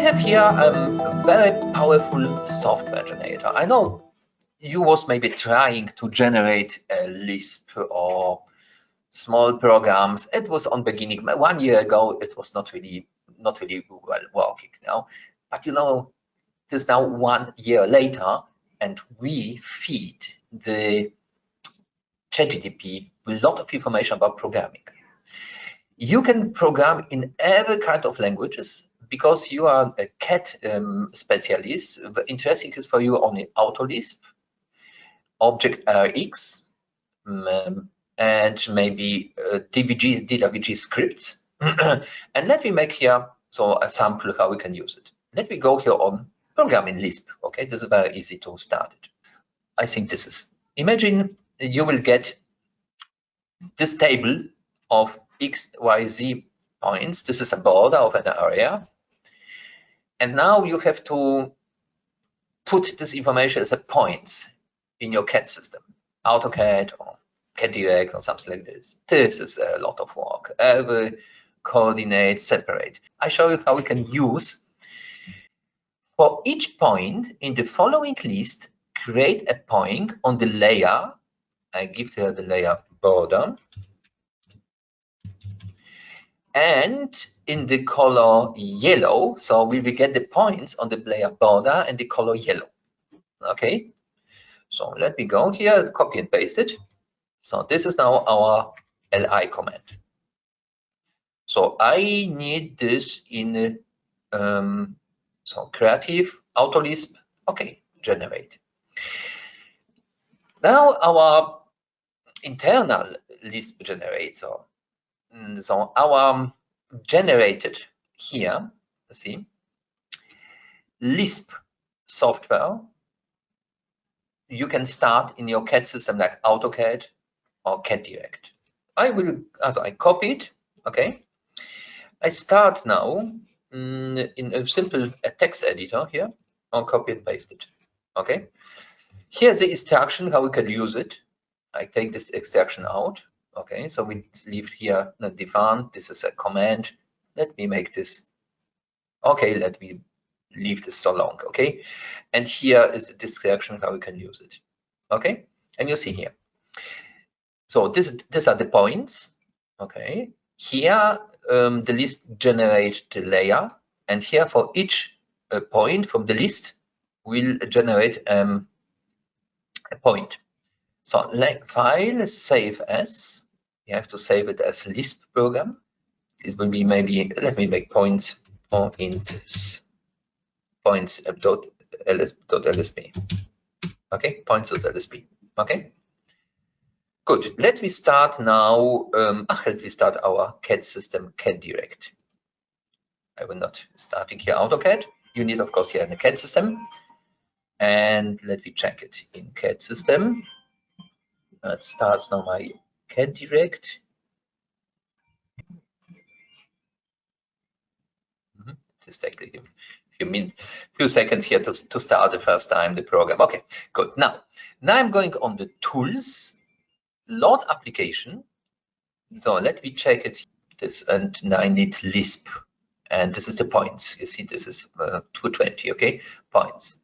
have here a very powerful software generator. I know you was maybe trying to generate a Lisp or small programs. It was on beginning 1 year ago. It was not really well working now, but you know, it is now 1 year later, and we feed the CADGPT a lot of information about programming. You can program in every kind of languages because you are a CAD specialist. The interesting is for you only AutoLisp, ObjectRx, and maybe DWG scripts. And let me make here a sample how we can use it. Let me go here on programming Lisp. Okay, this is very easy to start it. I think this is. Imagine you will get this table of X, Y, Z points. This is a border of an area. And now you have to put this information as a points in your CAD system, AutoCAD or CADirect or something like this. This is a lot of work. Every coordinate separate. I show you how we can use for each point in the following list, create a point on the layer. I give here the layer border. And in the color yellow, so we will get the points on the layer border and the color yellow. Okay, so let me go here, copy and paste it. So this is now our li command. So I need this in so creative AutoLisp. Okay, generate. Now our internal Lisp generator. So our generated here, see, Lisp software, you can start in your CAD system like AutoCAD or CADirect. I will, as I copy it, okay. I start now in a simple text editor here, I'll copy and paste it, okay. Here's the instruction, how we can use it. I take this extraction out. Okay, so we leave here the defined. This is a command. Let me make this. Okay, let me leave this so long. Okay, and here is the description how we can use it. Okay, and you see here. So these are the points. Okay, here the list generates the layer, and here for each point from the list will generate a point. So like file save as. You have to save it as Lisp program. This will be maybe, let me make points or int points.lsp. Okay, points.lsp. Okay, good. Let me start now. Let me start our CAD system, CADirect. I will not starting here AutoCAD. You need, of course, here in the CAD system. And let me check it in CAD system. It starts now my CADirect. This takes a few seconds here to start the first time the program. Okay, good. Now I'm going on the tools, load application. So let me check it. This, and now I need Lisp, and this is the points. You see, this is 220. Okay, points,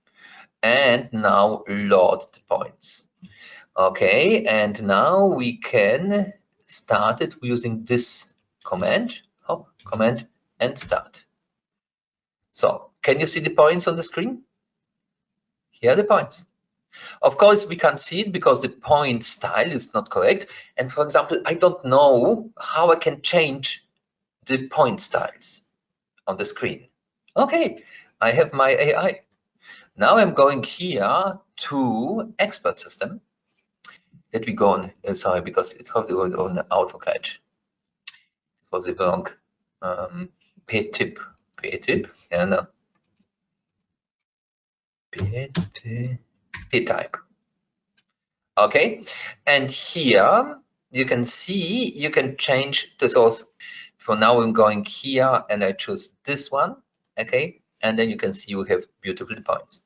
and now load the points. Okay, and now we can start it using this command, command and start. So can you see the points on the screen? Here are the points. Of course, we can't see it because the point style is not correct. And for example, I don't know how I can change the point styles on the screen. Okay, I have my AI. Now I'm going here to expert system. Let me go on, sorry, because it has to go on AutoCAD. It was the wrong p-type, yeah, no. p-type. Okay, and here you can see, you can change the source. For now, I'm going here and I choose this one, okay, and then you can see you have beautiful points.